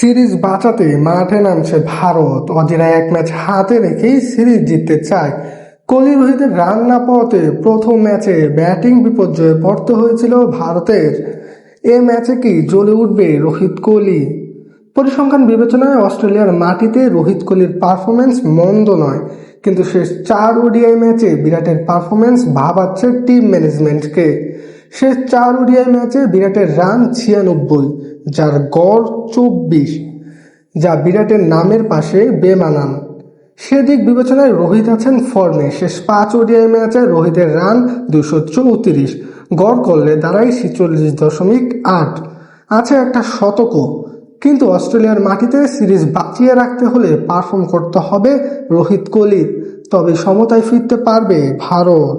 Series বাঁচাতে মাঠে নামছে ভারত। অধীরায় এক ম্যাচ হাতে রেখেই সিরিজ জিততে চায়। কোহলি রোহিতের রান না পাওয়াতে প্রথম ম্যাচে ব্যাটিং বিপর্যয়ে পড়তে হয়েছিল ভারতের। এ ম্যাচে কি জ্বলে উঠবে রোহিত কোহলি? পরিসংখ্যান বিবেচনায় অস্ট্রেলিয়ার মাটিতে রোহিত কোহলির পারফরমেন্স মন্দ নয়, কিন্তু শেষ 4 ওডিআই ম্যাচে বিরাটের পারফরমেন্স ভাবাচ্ছে টিম ম্যানেজমেন্টকে। শেষ 4 ওডিআই ম্যাচে বিরাটের রান 96, যার গড় 24, যা বিরাটের নামের পাশে বেমানান। সেদিক বিবেচনায় রোহিত আছেন ফর্মে। শেষ 5 ওডিআই ম্যাচে রোহিতের রান 234, গড় করলে দাঁড়ায় 46.8, আছে একটা শতকও। কিন্তু অস্ট্রেলিয়ার মাটিতে সিরিজ বাঁচিয়ে রাখতে হলে পারফর্ম করতে হবে রোহিত কোহলির, তবে সমতায় ফিরতে পারবে ভারত।